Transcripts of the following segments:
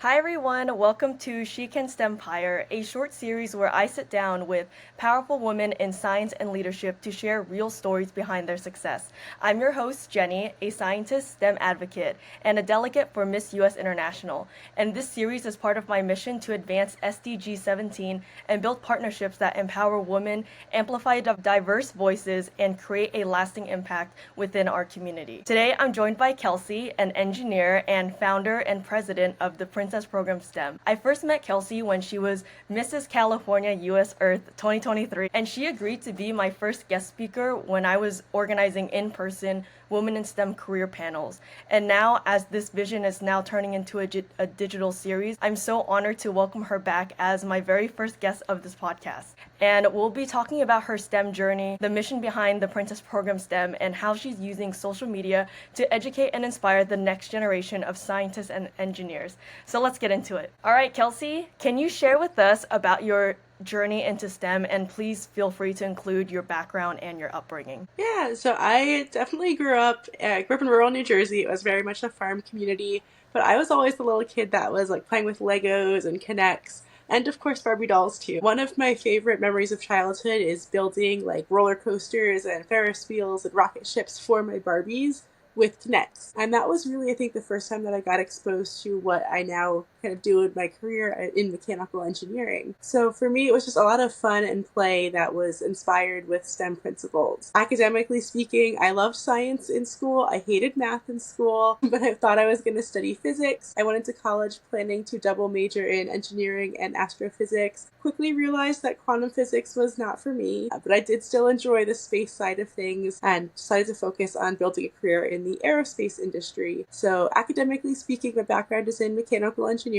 Hi everyone, welcome to She Can STEMpire, a short series where I sit down with powerful women in science and leadership to share real stories behind their success. I'm your host, Jenny, a scientist, STEM advocate, and a delegate for Miss US International. And this series is part of my mission to advance SDG 17 and build partnerships that empower women, amplify diverse voices, and create a lasting impact within our community. Today, I'm joined by Kelsey, an engineer and founder and president of the Princess Program STEM. I first met Kelsey when she was Mrs. California US Earth 2023, and she agreed to be my first guest speaker when I was organizing in-person Women in STEM career panels. And now, as this vision is now turning into a digital series, I'm so honored to welcome her back as my very first guest of this podcast. And we'll be talking about her STEM journey, the mission behind the Princess Program STEM, and how she's using social media to educate and inspire the next generation of scientists and engineers. So let's get into it. All right, Kelsey, can you share with us about your journey into STEM, and please feel free to include your background and your upbringing. Yeah, so I definitely grew up in rural New Jersey. It was very much a farm community, but I was always the little kid that was like playing with Legos and Kinects, and of course Barbie dolls too. One of my favorite memories of childhood is building like roller coasters and Ferris wheels and rocket ships for my Barbies with Kinects. And that was really, I think, the first time that I got exposed to what I now kind of do in my career in mechanical engineering. So for me, it was just a lot of fun and play that was inspired with STEM principles. Academically speaking, I loved science in school. I hated math in school, but I thought I was going to study physics. I went into college planning to double major in engineering and astrophysics. Quickly realized that quantum physics was not for me, but I did still enjoy the space side of things and decided to focus on building a career in the aerospace industry. So academically speaking, my background is in mechanical engineering.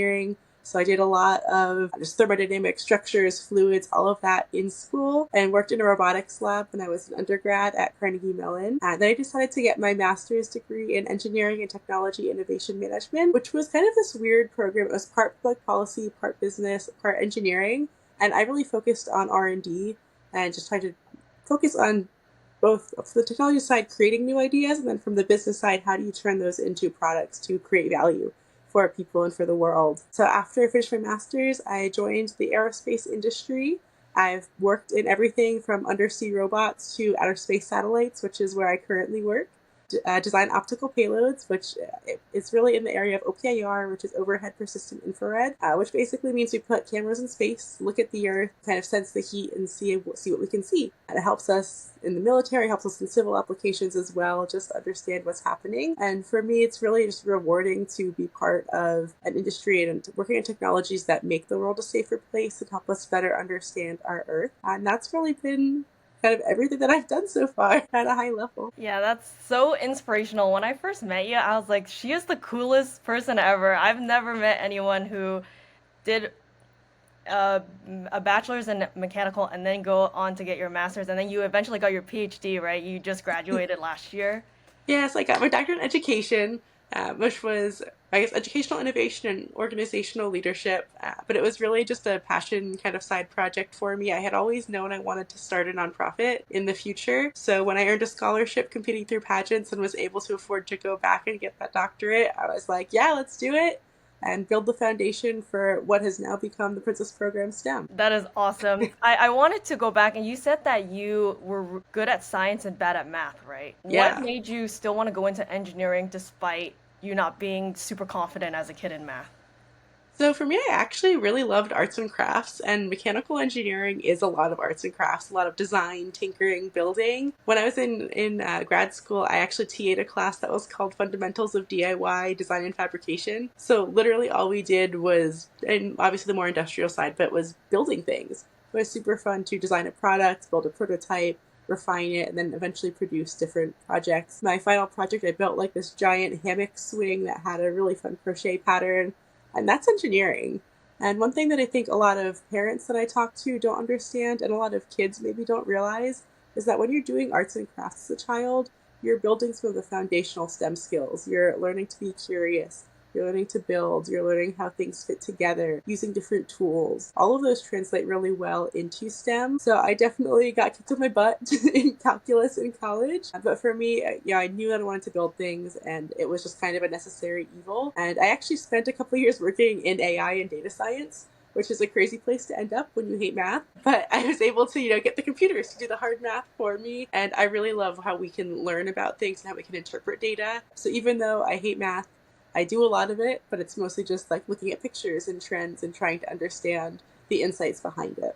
So I did a lot of just thermodynamics, structures, fluids, all of that in school, and worked in a robotics lab when I was an undergrad at Carnegie Mellon. And then I decided to get my master's degree in engineering and technology innovation management, which was kind of this weird program. It was part public policy, part business, part engineering, and I really focused on R&D and just tried to focus on both from the technology side, creating new ideas, and then from the business side, how do you turn those into products to create value for people and for the world. So after I finished my master's, I joined the aerospace industry. I've worked in everything from undersea robots to outer space satellites, which is where I currently work. Design optical payloads, which is really in the area of OPIR, which is overhead persistent infrared, which basically means we put cameras in space, look at the Earth, kind of sense the heat, and see what we can see. And it helps us in the military, helps us in civil applications as well, just understand what's happening. And for me, it's really just rewarding to be part of an industry and working on technologies that make the world a safer place and help us better understand our Earth. And that's really been kind of everything that I've done so far at a high level. Yeah, that's so inspirational. When I first met you, I was like, she is the coolest person ever. I've never met anyone who did a, a bachelor's in mechanical and then go on to get your master's, and then you eventually got your PhD, right? You just graduated last year. Yes, I got my doctorate in education, which was, I guess, educational innovation and organizational leadership. But it was really just a passion kind of side project for me. I had always known I wanted to start a nonprofit in the future. So when I earned a scholarship competing through pageants and was able to afford to go back and get that doctorate, I was like, yeah, let's do it and build the foundation for what has now become the Princess Program STEM. That is awesome. I wanted to go back, and you said that you were good at science and bad at math, right? What Yeah. made you still want to go into engineering despite you not being super confident as a kid in math? So for me, I actually really loved arts and crafts, and mechanical engineering is a lot of arts and crafts, a lot of design, tinkering, building. When I was in grad school, I actually TA'd a class that was called Fundamentals of DIY Design and Fabrication. So literally all we did was, and obviously the more industrial side, but was building things. It was super fun to design a product, build a prototype, refine it, and then eventually produce different projects. My final project, I built like this giant hammock swing that had a really fun crochet pattern, and that's engineering. And one thing that I think a lot of parents that I talk to don't understand, and a lot of kids maybe don't realize, is that when you're doing arts and crafts as a child, you're building some of the foundational STEM skills. You're learning to be curious. you're learning to build, you're learning how things fit together, using different tools. All of those translate really well into STEM. So I definitely got kicked in my butt in calculus in college. But for me, yeah, I knew that I wanted to build things, and it was just kind of a necessary evil. And I actually spent a couple of years working in AI and data science, which is a crazy place to end up when you hate math. But I was able to, get the computers to do the hard math for me. And I really love how we can learn about things and how we can interpret data. So even though I hate math, I do a lot of it, but it's mostly just like looking at pictures and trends and trying to understand the insights behind it.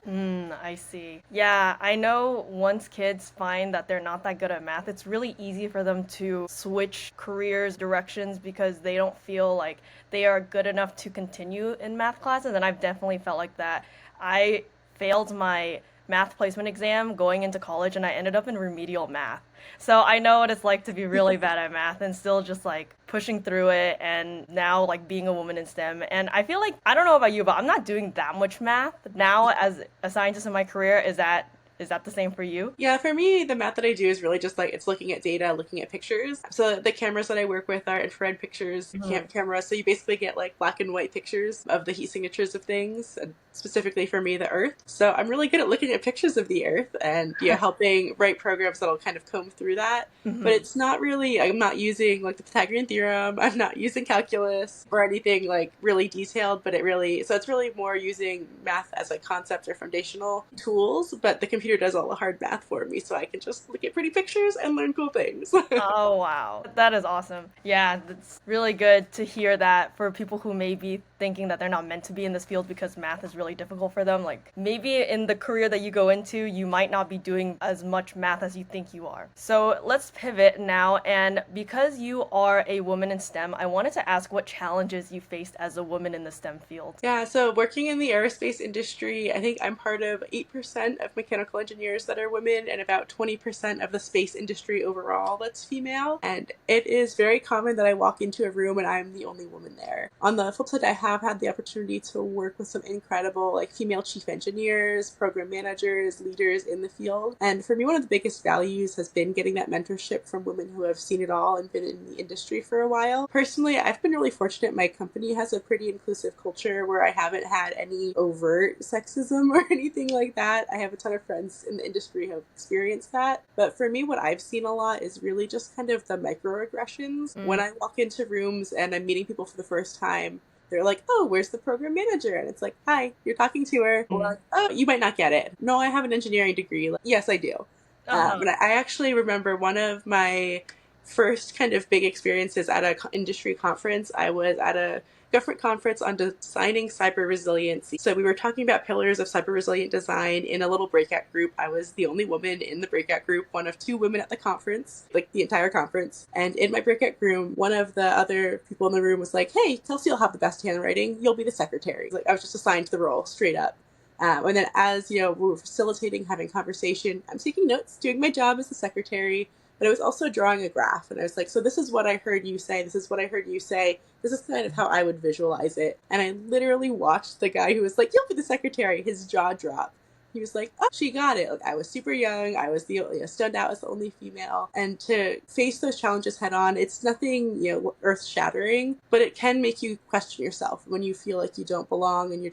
I see. Yeah, I know once kids find that they're not that good at math, it's really easy for them to switch careers, directions, because they don't feel like they are good enough to continue in math classes. And I've definitely felt like that. I failed my math placement exam going into college and I ended up in remedial math. So I know what it's like to be really bad at math and still just like pushing through it, and now like being a woman in STEM. And I feel like, I don't know about you, but I'm not doing that much math now as a scientist in my career. Is that the same for you? Yeah, for me, the math that I do is really just like it's looking at data, looking at pictures. So the cameras that I work with are infrared pictures, cameras. So you basically get like black and white pictures of the heat signatures of things, and specifically for me, the Earth. So I'm really good at looking at pictures of the Earth and helping write programs that'll kind of comb through that. But it's not really, I'm not using like the Pythagorean theorem, I'm not using calculus or anything like really detailed, but so it's really more using math as a concept or foundational tools, but the computer does all the hard math for me, so I can just look at pretty pictures and learn cool things. Oh, wow. That is awesome. Yeah, that's really good to hear that for people who may be thinking that they're not meant to be in this field because math is really difficult for them. Like maybe in the career that you go into, you might not be doing as much math as you think you are. So let's pivot now. And because you are a woman in STEM, I wanted to ask what challenges you faced as a woman in the STEM field. Yeah, so working in the aerospace industry, I think I'm part of 8% of mechanical engineers that are women and about 20% of the space industry overall that's female. And it is very common that I walk into a room and I'm the only woman there. On the flip side, I have had the opportunity to work with some incredible like female chief engineers, program managers, leaders in the field. And for me, one of the biggest values has been getting that mentorship from women who have seen it all and been in the industry for a while. Personally, I've been really fortunate. My company has a pretty inclusive culture where I haven't had any overt sexism or anything like that. I have a ton of friends in the industry who have experienced that. But for me, what I've seen a lot is really just kind of the microaggressions. When I walk into rooms and I'm meeting people for the first time, they're like, oh, where's the program manager? And it's like, hi, you're talking to her. Or like, oh, you might not get it. No, I have an engineering degree. Like, yes, I do. But I actually remember one of my first kind of big experiences at an industry conference. I was at a government conference on designing cyber resiliency. So we were talking about pillars of cyber resilient design in a little breakout group. I was the only woman in the breakout group, one of two women at the conference, like the entire conference. And in my breakout room, one of the other people in the room was like, hey, Kelsey will have the best handwriting. You'll be the secretary. Like I was just assigned the role straight up. And then as, we were facilitating, having conversation, I'm taking notes, doing my job as the secretary, but I was also drawing a graph. And I was like, so this is what I heard you say. This is what I heard you say. This is kind of how I would visualize it. And I literally watched the guy who was like, you'll be the secretary, his jaw drop. He was like, oh, she got it. Like, I was super young. I was the stunned out as the only female. And to face those challenges head on, it's nothing, earth shattering, but it can make you question yourself when you feel like you don't belong and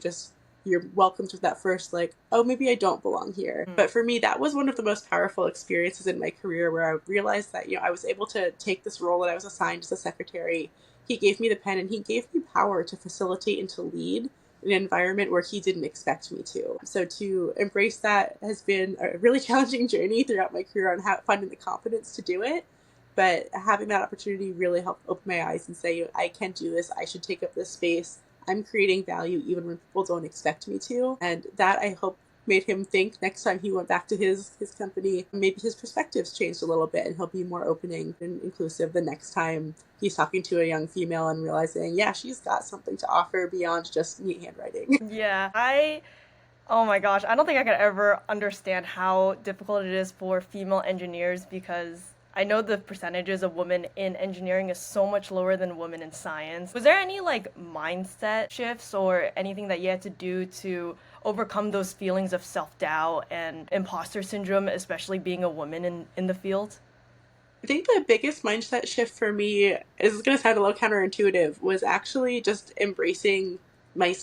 you're welcomed with that first, like, oh, maybe I don't belong here. But for me, that was one of the most powerful experiences in my career where I realized that, I was able to take this role that I was assigned as a secretary. He gave me the pen and he gave me power to facilitate and to lead in an environment where he didn't expect me to. So to embrace that has been a really challenging journey throughout my career on finding the confidence to do it. But having that opportunity really helped open my eyes and say, I can do this. I should take up this space. I'm creating value even when people don't expect me to. And that, I hope, made him think next time he went back to his company, maybe his perspectives changed a little bit and he'll be more opening and inclusive the next time he's talking to a young female and realizing, yeah, she's got something to offer beyond just neat handwriting. Yeah, oh my gosh, I don't think I could ever understand how difficult it is for female engineers because I know the percentages of women in engineering is so much lower than women in science. Was there any mindset shifts or anything that you had to do to overcome those feelings of self-doubt and imposter syndrome, especially being a woman in the field? I think the biggest mindset shift for me is going to sound a little counterintuitive was actually just embracing my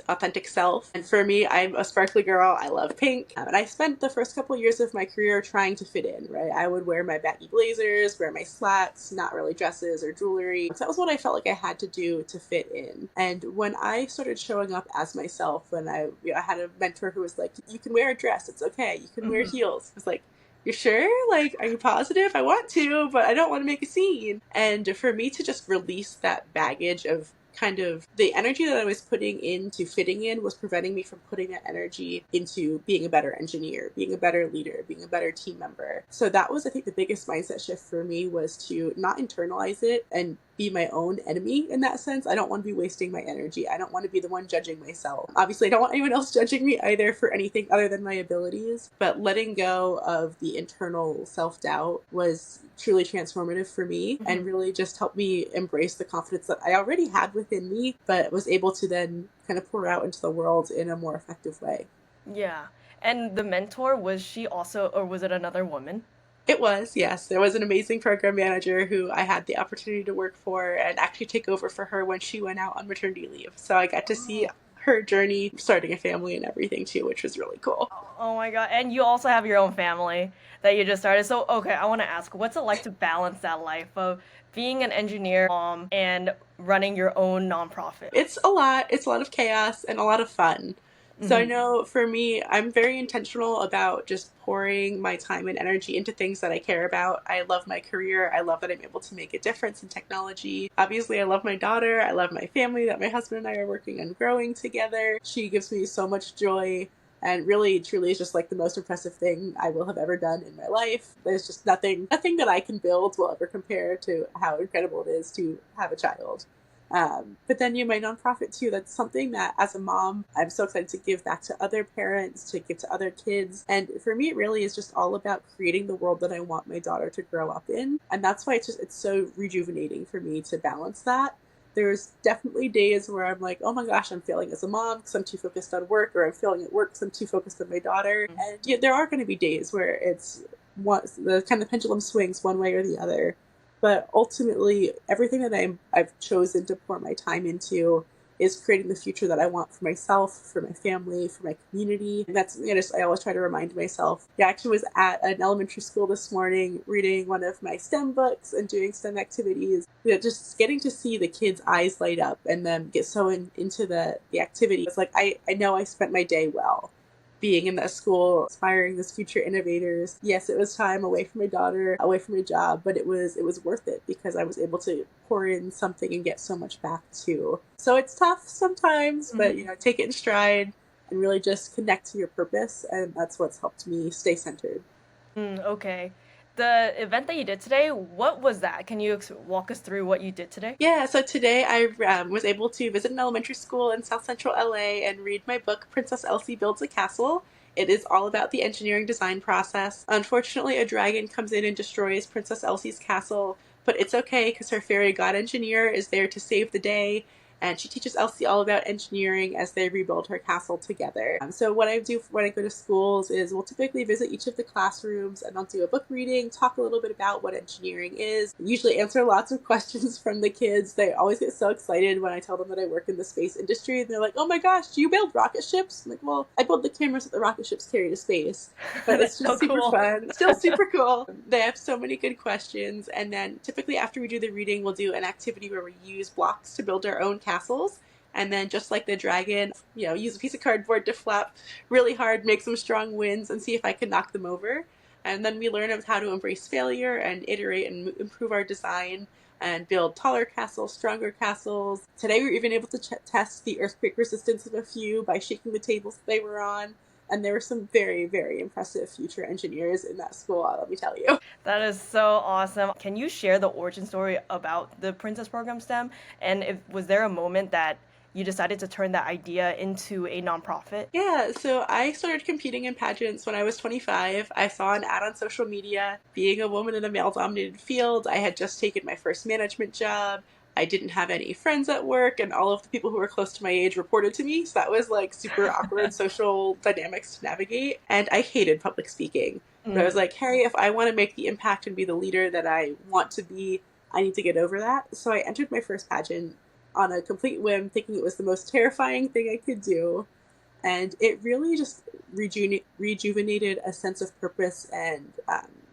authentic self. And for me, I'm a sparkly girl. I love pink. And I spent the first couple of years of my career trying to fit in, right? I would wear my baggy blazers, wear my slacks, not really dresses or jewelry. So that was what I felt like I had to do to fit in. And when I started showing up as myself, when I had a mentor who was like, you can wear a dress. It's okay. You can wear Hmm. heels. It's like, you're sure? Like, are you positive? I want to, but I don't want to make a scene. And for me to just release that baggage of kind of the energy that I was putting into fitting in was preventing me from putting that energy into being a better engineer, being a better leader, being a better team member. So that was, I think, the biggest mindset shift for me was to not internalize it and be my own enemy in that sense. I don't want to be wasting my energy. I don't want to be the one judging myself. Obviously, I don't want anyone else judging me either for anything other than my abilities, but letting go of the internal self-doubt was truly transformative for me and really just helped me embrace the confidence that I already had within me, but was able to then kind of pour out into the world in a more effective way. Yeah. And the mentor, was she also, or was it another woman? It was, yes. There was an amazing program manager who I had the opportunity to work for and actually take over for her when she went out on maternity leave. So I got to see Oh. her journey starting a family and everything too, which was really cool. Oh my God. And you also have your own family that you just started. So, okay, I want to ask, what's it like to balance that life of being an engineer, mom, and running your own nonprofit? It's a lot. It's a lot of chaos and a lot of fun. So I Hmm. know for me, I'm very intentional about just pouring my time and energy into things that I care about. I love my career. I love that I'm able to make a difference in technology. Obviously, I love my daughter. I love my family that my husband and I are working on growing together. She gives me so much joy and really truly is just like the most impressive thing I will have ever done in my life. There's just nothing that I can build will ever compare to how incredible it is to have a child. But then my nonprofit too, that's something that as a mom, I'm so excited to give back to other parents, to give to other kids. And for me, it really is just all about creating the world that I want my daughter to grow up in. And that's why it's so rejuvenating for me to balance that. There's definitely days where I'm like, oh my gosh, I'm failing as a mom because I'm too focused on work, or I'm failing at work because I'm too focused on my daughter. And yeah, there are going to be days where it's the kind of pendulum swings one way or the other. But ultimately, everything that I've chosen to pour my time into is creating the future that I want for myself, for my family, for my community. And that's, I always try to remind myself. I actually was at an elementary school this morning reading one of my STEM books and doing STEM activities. Just getting to see the kids' eyes light up and them get so into the activity. It's like, I know I spent my day well being in that school, inspiring those future innovators. Yes, it was time away from my daughter, away from my job, but it was worth it because I was able to pour in something and get so much back too. So it's tough sometimes, but Hmm. take it in stride and really just connect to your purpose, and that's what's helped me stay centered. Okay. The event that you did today, what was that? Can you walk us through what you did today? Yeah, so today I was able to visit an elementary school in South Central LA and read my book, Princess Elsie Builds a Castle. It is all about the engineering design process. Unfortunately, a dragon comes in and destroys Princess Elsie's castle, but it's okay because her fairy god engineer is there to save the day, and she teaches Elsie all about engineering as they rebuild her castle together. So what I do when I go to schools is we'll typically visit each of the classrooms and I'll do a book reading, talk a little bit about what engineering is, usually answer lots of questions from the kids. They always get so excited when I tell them that I work in the space industry, and they're like, oh my gosh, do you build rocket ships? I'm like, well, I build the cameras that the rocket ships carry to space. But it's That's just so super cool. fun. Still super cool. They have so many good questions. And then typically after we do the reading, we'll do an activity where we use blocks to build our own castles. And then just like the dragon, use a piece of cardboard to flap really hard, make some strong winds, and see if I can knock them over. And then we learn of how to embrace failure and iterate and improve our design and build taller castles, stronger castles. Today we were even able to test the earthquake resistance of a few by shaking the tables that they were on. And there were some very, very impressive future engineers in that school, let me tell you. That is so awesome. Can you share the origin story about the Princess Program STEM? And was there a moment that you decided to turn that idea into a nonprofit? Yeah, so I started competing in pageants when I was 25. I saw an ad on social media. Being a woman in a male dominated field, I had just taken my first management job. I didn't have any friends at work, and all of the people who were close to my age reported to me. So that was like super awkward social dynamics to navigate. And I hated public speaking. But I was Mm. like, hey, if I want to make the impact and be the leader that I want to be, I need to get over that. So I entered my first pageant on a complete whim, thinking it was the most terrifying thing I could do. And it really just rejuvenated a sense of purpose and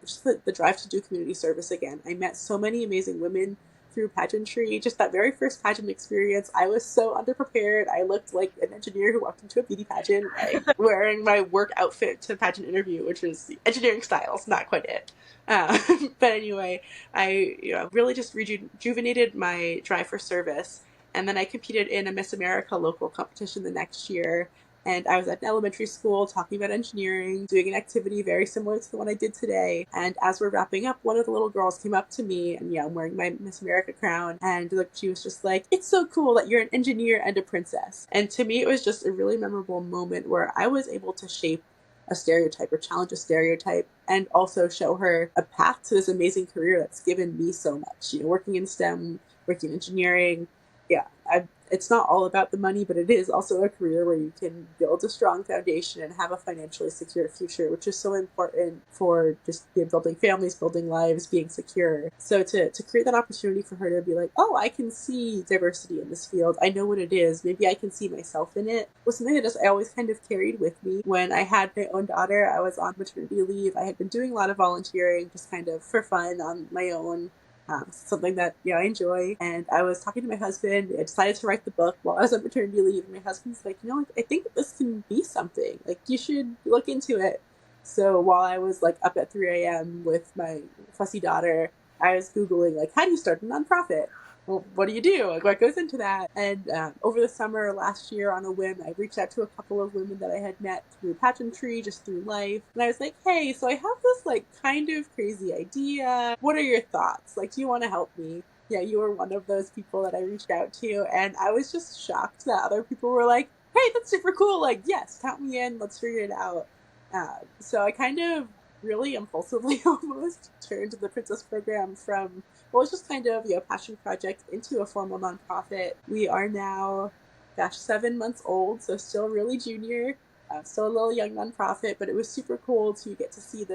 just the drive to do community service again. I met so many amazing women through pageantry. Just that very first pageant experience, I was so underprepared. I looked like an engineer who walked into a beauty pageant, like wearing my work outfit to pageant interview, which was engineering styles, not quite it. But anyway, I really just rejuvenated my drive for service. And then I competed in a Miss America local competition the next year, and I was at an elementary school talking about engineering, doing an activity very similar to the one I did today. And as we're wrapping up, one of the little girls came up to me, and I'm wearing my Miss America crown. And she was just like, "It's so cool that you're an engineer and a princess." And to me, it was just a really memorable moment where I was able to shape a stereotype or challenge a stereotype and also show her a path to this amazing career that's given me so much. Working in STEM, working in engineering, yeah, it's not all about the money, but it is also a career where you can build a strong foundation and have a financially secure future, which is so important for just building families, building lives, being secure. So to create that opportunity for her to be like, oh, I can see diversity in this field. I know what it is. Maybe I can see myself in it, was something that I always kind of carried with me. When I had my own daughter, I was on maternity leave. I had been doing a lot of volunteering just kind of for fun on my own, something that I enjoy. And I was talking to my husband. I decided to write the book while I was on maternity leave. And my husband's like, I think that this can be something. Like, you should look into it. So while I was like up at 3 a.m. with my fussy daughter, I was Googling like, how do you start a nonprofit? Well, what do you do? Like, what goes into that? And over the summer last year, on a whim, I reached out to a couple of women that I had met through pageantry, just through life. And I was like, hey, so I have this like kind of crazy idea. What are your thoughts? Like, do you want to help me? Yeah, you were one of those people that I reached out to. And I was just shocked that other people were like, hey, that's super cool. Like, yes, count me in. Let's figure it out. So I kind of really impulsively almost turned the Princess program from what was just kind of a passion project into a formal nonprofit. We are now, 7 months old, so still really junior. Still a little young nonprofit, but it was super cool to get to see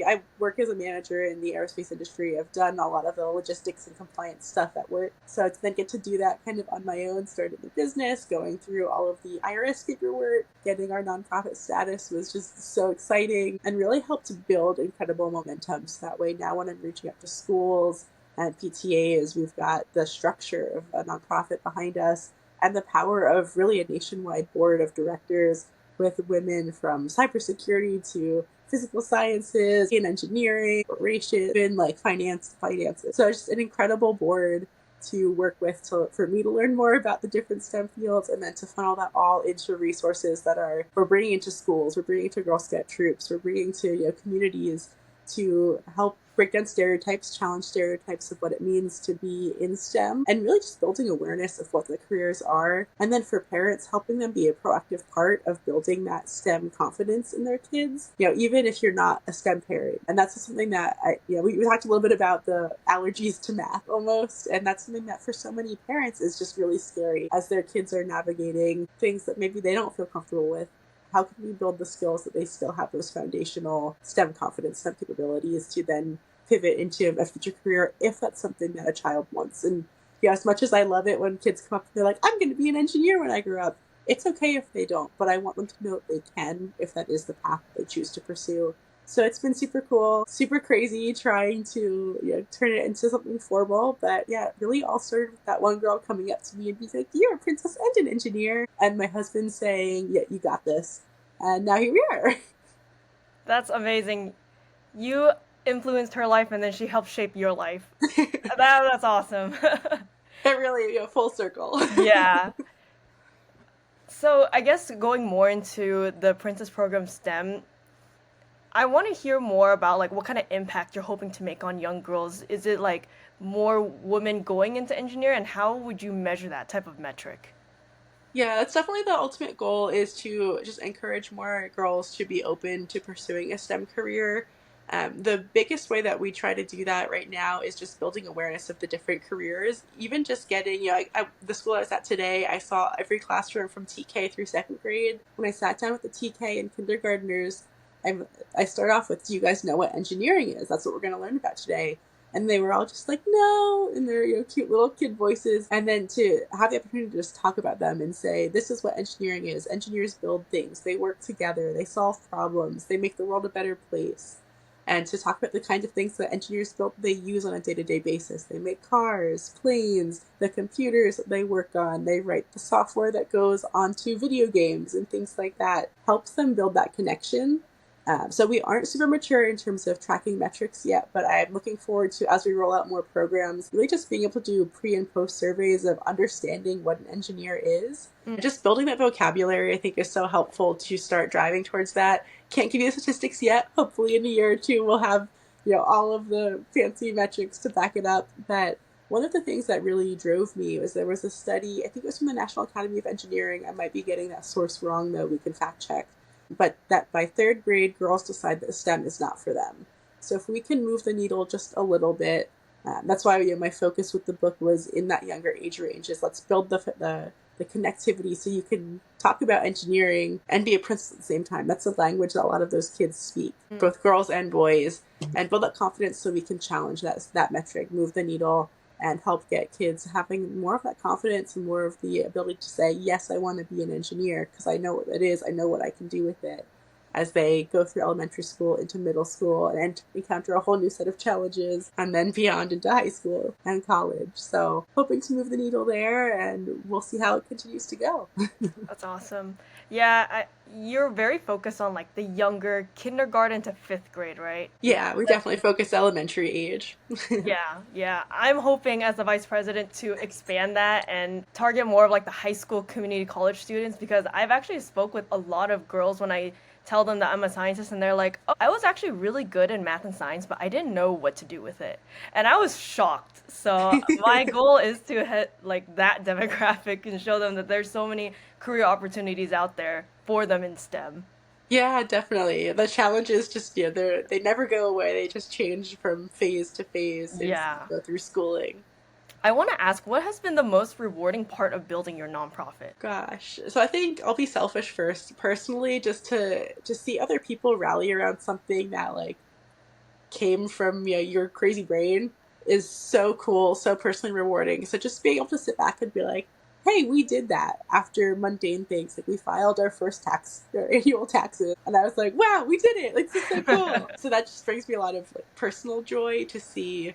I work as a manager in the aerospace industry. I've done a lot of the logistics and compliance stuff at work. So to then get to do that kind of on my own, starting the business, going through all of the IRS paperwork, getting our nonprofit status was just so exciting and really helped to build incredible momentum. So that way now when I'm reaching out to schools and PTAs, we've got the structure of a nonprofit behind us and the power of really a nationwide board of directors with women from cybersecurity to physical sciences and engineering, operations, and like finances. So it's just an incredible board to work with for me to learn more about the different STEM fields and then to funnel that all into resources that we're bringing into schools, we're bringing to Girl Scout troops, we're bringing to communities to help break down stereotypes, challenge stereotypes of what it means to be in STEM, and really just building awareness of what the careers are. And then for parents, helping them be a proactive part of building that STEM confidence in their kids, even if you're not a STEM parent. And that's something that we talked a little bit about the allergies to math almost. And that's something that for so many parents is just really scary as their kids are navigating things that maybe they don't feel comfortable with. How can we build the skills that they still have those foundational STEM confidence, STEM capabilities to then pivot into a future career if that's something that a child wants? And as much as I love it when kids come up and they're like, I'm going to be an engineer when I grow up, it's okay if they don't, but I want them to know that they can if that is the path they choose to pursue. So it's been super cool, super crazy trying to turn it into something formal. But yeah, it really all started with that one girl coming up to me and being like, you're a princess and an engineer. And my husband saying, yeah, you got this. And now here we are. That's amazing. You influenced her life and then she helped shape your life. It That's awesome. really, full circle. Yeah. So I guess going more into the Princess Program STEM, I want to hear more about like what kind of impact you're hoping to make on young girls. Is it like more women going into engineer, and how would you measure that type of metric? Yeah, that's definitely the ultimate goal, is to just encourage more girls to be open to pursuing a STEM career. The biggest way that we try to do that right now is just building awareness of the different careers. Even just getting, the school I was at today, I saw every classroom from TK through second grade. When I sat down with the TK and kindergartners, I start off with, do you guys know what engineering is? That's what we're going to learn about today. And they were all just like, no, in their cute little kid voices. And then to have the opportunity to just talk about them and say, this is what engineering is. Engineers build things. They work together. They solve problems. They make the world a better place. And to talk about the kind of things that engineers build, they use on a day-to-day basis. They make cars, planes, the computers that they work on. They write the software that goes onto video games and things like that. Helps them build that connection. So we aren't super mature in terms of tracking metrics yet, but I'm looking forward to, as we roll out more programs, really just being able to do pre and post surveys of understanding what an engineer is. Just building that vocabulary, I think, is so helpful to start driving towards that. Can't give you the statistics yet. Hopefully in a year or two we'll have, all of the fancy metrics to back it up. But one of the things that really drove me was there was a study, I think it was from the National Academy of Engineering. I might be getting that source wrong, though. We can fact check. But that by third grade, girls decide that STEM is not for them. So if we can move the needle just a little bit, that's why my focus with the book was in that younger age range, is let's build the connectivity so you can talk about engineering and be a princess at the same time. That's the language that a lot of those kids speak, both girls and boys, and build that confidence so we can challenge that metric, move the needle, and help get kids having more of that confidence and more of the ability to say, yes, I want to be an engineer because I know what it is. I know what I can do with it, as they go through elementary school into middle school and encounter a whole new set of challenges, and then beyond into high school and college. So hoping to move the needle there, and we'll see how it continues to go. That's awesome. Yeah, you're very focused on like the younger kindergarten to fifth grade, right? Yeah, we definitely focus elementary age. Yeah. I'm hoping as the vice president to expand that and target more of like the high school community college students, because I've actually spoke with a lot of girls when I tell them that I'm a scientist, and they're like, "Oh, I was actually really good in math and science, but I didn't know what to do with it." And I was shocked. So my goal is to hit like that demographic and show them that there's so many career opportunities out there for them in STEM. Yeah, definitely. The challenges just, they never go away. They just change from phase to phase as you Yeah. go through schooling. I want to ask, what has been the most rewarding part of building your nonprofit? Gosh. So I think I'll be selfish first. Personally, just to see other people rally around something that came from your crazy brain is so cool, so personally rewarding. So just being able to sit back and be like, hey, we did that after mundane things. Like we filed our annual taxes, and I was like, wow, we did it. Like, this is so cool. So that just brings me a lot of personal joy to see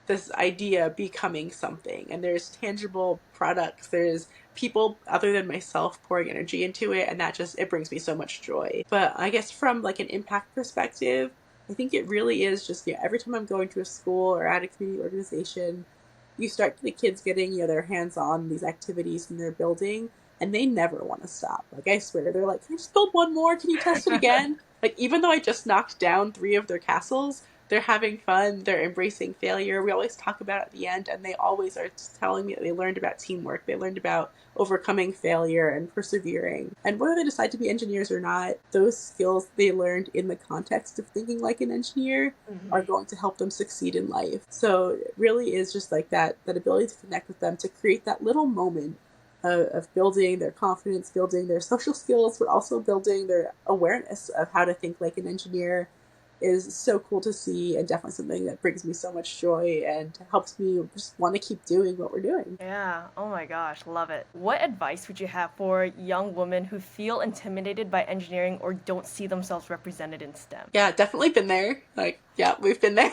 this idea becoming something, and there's tangible products, there's people other than myself pouring energy into it, and it brings me so much joy. But I guess from an impact perspective, I think it really is just every time I'm going to a school or at a community organization, you start the kids getting their hands on these activities and they're building, and they never want to stop. I swear, they're like, can I just build one more? Can you test it again? Even though I just knocked down 3 of their castles, they're having fun, they're embracing failure. We always talk about it at the end, and they always are telling me that they learned about teamwork, they learned about overcoming failure and persevering. And whether they decide to be engineers or not, those skills they learned in the context of thinking like an engineer are going to help them succeed in life. So it really is just that ability to connect with them, to create that little moment of building their confidence, building their social skills, but also building their awareness of how to think like an engineer, is so cool to see, and definitely something that brings me so much joy and helps me just want to keep doing what we're doing. Yeah, oh my gosh, love it. What advice would you have for young women who feel intimidated by engineering or don't see themselves represented in STEM? Yeah, definitely been there. Yeah, we've been there.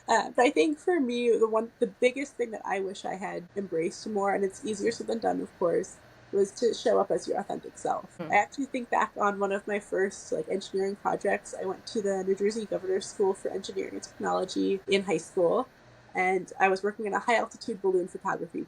But I think for me, the biggest thing that I wish I had embraced more, and it's easier said than done, of course, was to show up as your authentic self. I actually think back on one of my first engineering projects. I went to the New Jersey Governor's School for Engineering and Technology in high school, and I was working on a high altitude balloon photography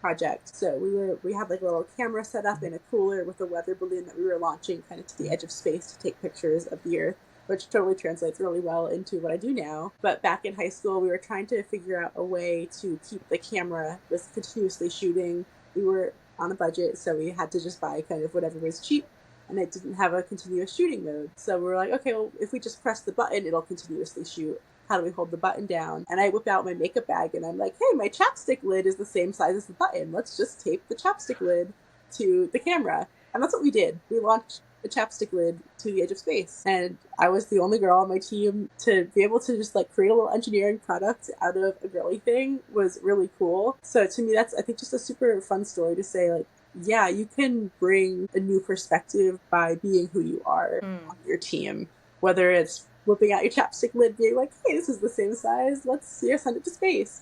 project. So we had a little camera set up in a cooler with a weather balloon that we were launching kind of to the edge of space to take pictures of the Earth, which totally translates really well into what I do now. But back in high school, we were trying to figure out a way to keep the camera was continuously shooting. We were on a budget, so we had to just buy kind of whatever was cheap, and it didn't have a continuous shooting mode. So we were like, okay, well, if we just press the button, it'll continuously shoot. How do we hold the button down? And I whip out my makeup bag, and I'm like, hey, my chapstick lid is the same size as the button. Let's just tape the chapstick lid to the camera. And that's what we did. We launched a chapstick lid to the edge of space. And I was the only girl on my team to be able to just like create a little engineering product out of a girly thing was really cool. So to me, that's, I think, just a super fun story to say, like, yeah, you can bring a new perspective by being who you are on your team, whether it's whipping out your chapstick lid, being like, hey, this is the same size, let's send it to space.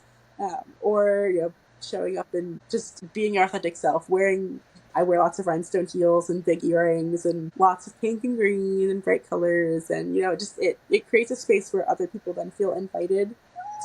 Or, showing up and just being your authentic self, I wear lots of rhinestone heels and big earrings and lots of pink and green and bright colors. And, it creates a space where other people then feel invited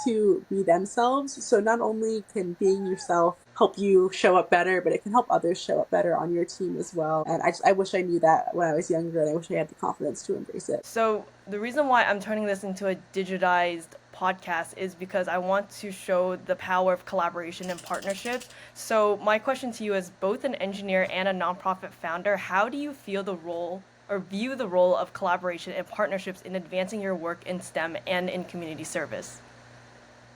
to be themselves. So not only can being yourself help you show up better, but it can help others show up better on your team as well. And I wish I knew that when I was younger, and I wish I had the confidence to embrace it. So the reason why I'm turning this into a digitized podcast is because I want to show the power of collaboration and partnerships. So my question to you, as both an engineer and a nonprofit founder, how do you feel the role or view the role of collaboration and partnerships in advancing your work in STEM and in community service?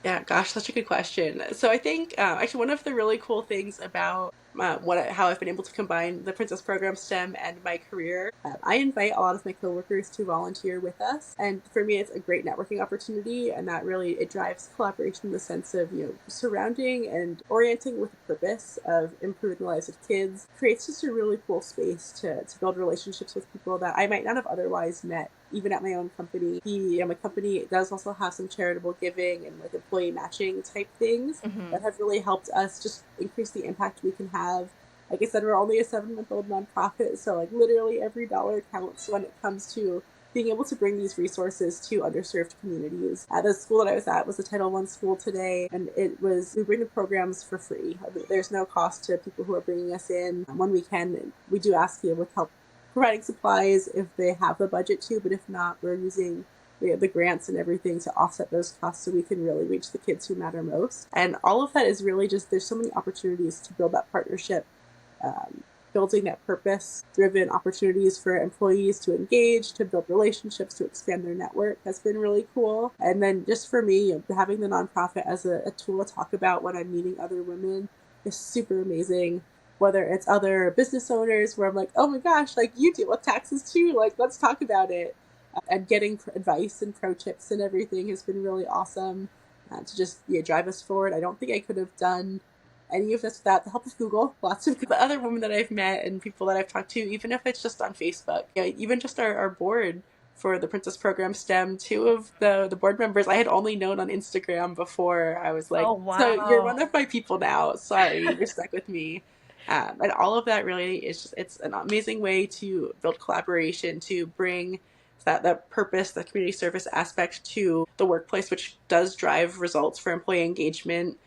Yeah, gosh, such a good question. So I think actually one of the really cool things about how I've been able to combine the Princess Program STEM and my career, I invite a lot of my coworkers to volunteer with us, and for me, it's a great networking opportunity, and that really it drives collaboration in the sense of surrounding and orienting with a purpose of improving the lives of kids. Creates just a really cool space to build relationships with people that I might not have otherwise met. Even at my own company, my company does also have some charitable giving and like employee matching type things that have really helped us just increase the impact we can have. Like I said, we're only a 7-month-old nonprofit, so like literally every dollar counts when it comes to being able to bring these resources to underserved communities. The school that I was at was a Title I school today, and we bring the programs for free. There's no cost to people who are bringing us in. When we can, we do ask with help providing supplies if they have the budget to, but if not, we're using the grants and everything to offset those costs so we can really reach the kids who matter most. And all of that is really just, there's so many opportunities to build that partnership, building that purpose-driven opportunities for employees to engage, to build relationships, to expand their network has been really cool. And then just for me, having the nonprofit as a tool to talk about when I'm meeting other women is super amazing. Whether it's other business owners where I'm like, oh my gosh, like you deal with taxes too, like let's talk about it. And getting advice and pro tips and everything has been really awesome to just drive us forward. I don't think I could have done any of this without the help of Google. Lots of the other women that I've met and people that I've talked to, even if it's just on Facebook, even just our board for the Princess Program STEM, 2 of the board members I had only known on Instagram before. I was like, Oh, wow. So you're one of my people now. Sorry, you're stuck with me. And all of that really is just, it's an amazing way to build collaboration, to bring that purpose, the community service aspect to the workplace, which does drive results for employee engagement.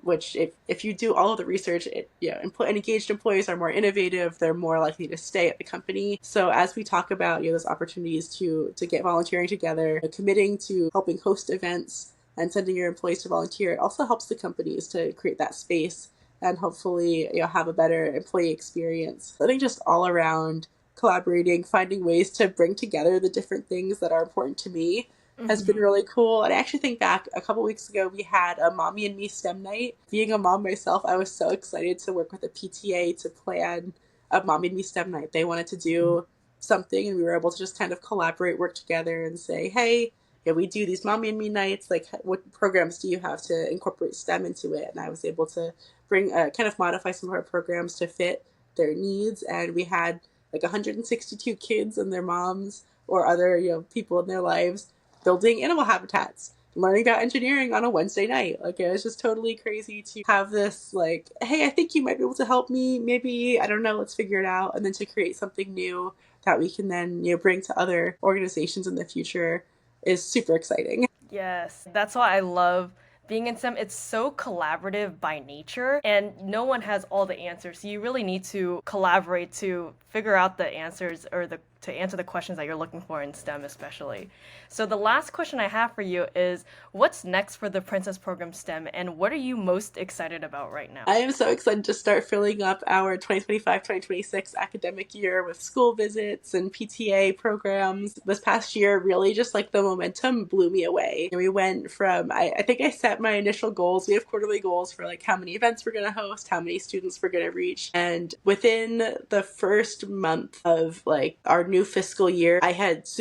Which if you do all of the research, engaged employees are more innovative, they're more likely to stay at the company. So as we talk about those opportunities to get volunteering together, committing to helping host events and sending your employees to volunteer, it also helps the companies to create that space and hopefully have a better employee experience. I think just all around collaborating, finding ways to bring together the different things that are important to me has been really cool. And I actually think back a couple weeks ago, we had a Mommy and Me STEM night. Being a mom myself, I was so excited to work with a PTA to plan a Mommy and Me STEM night. They wanted to do something, and we were able to just kind of collaborate, work together, and say, hey, we do these Mommy and Me nights. Like, what programs do you have to incorporate STEM into it? And I was able to bring, kind of modify some of our programs to fit their needs. And we had like 162 kids and their moms or other, people in their lives building animal habitats, learning about engineering on a Wednesday night. Like, it was just totally crazy to have this, like, hey, I think you might be able to help me. Maybe, I don't know, let's figure it out. And then to create something new that we can then, bring to other organizations in the future is super exciting. Yes, that's why I love being in STEM. It's so collaborative by nature, and no one has all the answers. So you really need to collaborate to figure out the answers or to answer the questions that you're looking for in STEM especially. So the last question I have for you is, what's next for the Princess Program STEM, and what are you most excited about right now? I am so excited to start filling up our 2025-2026 academic year with school visits and PTA programs. This past year, really just like the momentum blew me away. We went from, I think I set set my initial goals. We have quarterly goals for like how many events we're going to host, how many students we're going to reach. And within the first month of like our new fiscal year,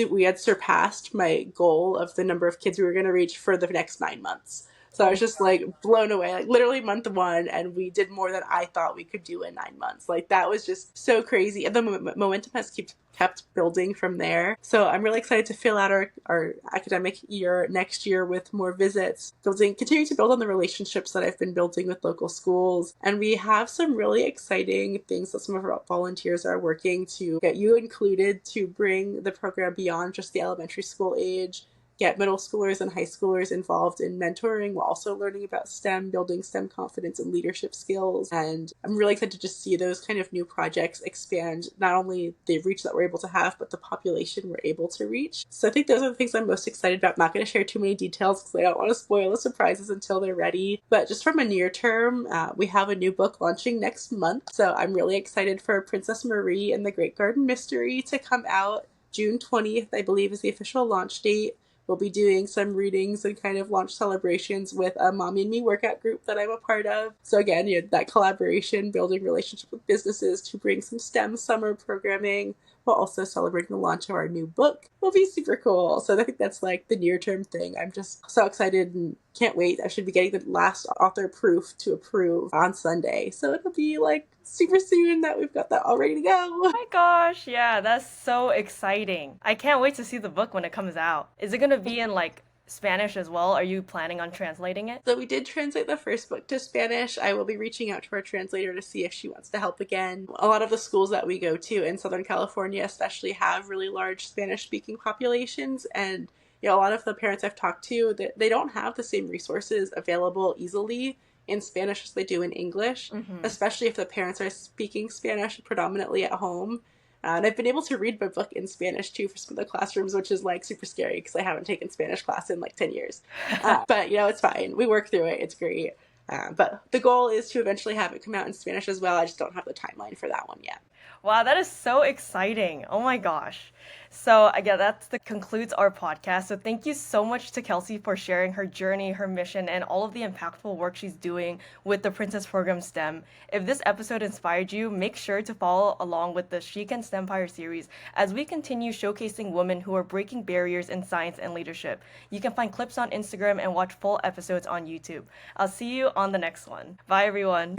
we had surpassed my goal of the number of kids we were going to reach for the next 9 months. So I was just like blown away, like literally month one, and we did more than I thought we could do in 9 months. Like that was just so crazy. And the momentum has kept building from there. So I'm really excited to fill out our academic year next year with more visits, continuing to build on the relationships that I've been building with local schools. And we have some really exciting things that some of our volunteers are working to get you included to bring the program beyond just the elementary school age, get middle schoolers and high schoolers involved in mentoring while also learning about STEM, building STEM confidence and leadership skills. And I'm really excited to just see those kind of new projects expand not only the reach that we're able to have, but the population we're able to reach. So I think those are the things I'm most excited about. I'm not going to share too many details because I don't want to spoil the surprises until they're ready. But just from a near term, we have a new book launching next month. So I'm really excited for Princess Marie and the Great Garden Mystery to come out. June 20th, I believe, is the official launch date. We'll be doing some readings and kind of launch celebrations with a Mommy and Me workout group that I'm a part of. So again, that collaboration, building relationships with businesses to bring some STEM summer programming while also celebrating the launch of our new book will be super cool. So I think that's like the near-term thing. I'm just so excited and can't wait. I should be getting the last author proof to approve on Sunday. So it'll be like super soon that we've got that all ready to go. Oh my gosh, yeah, that's so exciting. I can't wait to see the book when it comes out. Is it gonna be in like Spanish as well? Are you planning on translating it? So we did translate the first book to Spanish. I will be reaching out to our translator to see if she wants to help again. A lot of the schools that we go to in Southern California especially have really large Spanish-speaking populations, and a lot of the parents I've talked to, they don't have the same resources available easily in Spanish as they do in English, especially if the parents are speaking Spanish predominantly at home. And I've been able to read my book in Spanish too for some of the classrooms, which is like super scary because I haven't taken Spanish class in like 10 years. But it's fine. We work through it. It's great. But the goal is to eventually have it come out in Spanish as well. I just don't have the timeline for that one yet. Wow, that is so exciting. Oh my gosh. So again, that concludes our podcast. So thank you so much to Kelsey for sharing her journey, her mission, and all of the impactful work she's doing with the Princess Program STEM. If this episode inspired you, make sure to follow along with the She Can STEMpire series as we continue showcasing women who are breaking barriers in science and leadership. You can find clips on Instagram and watch full episodes on YouTube. I'll see you on the next one. Bye, everyone.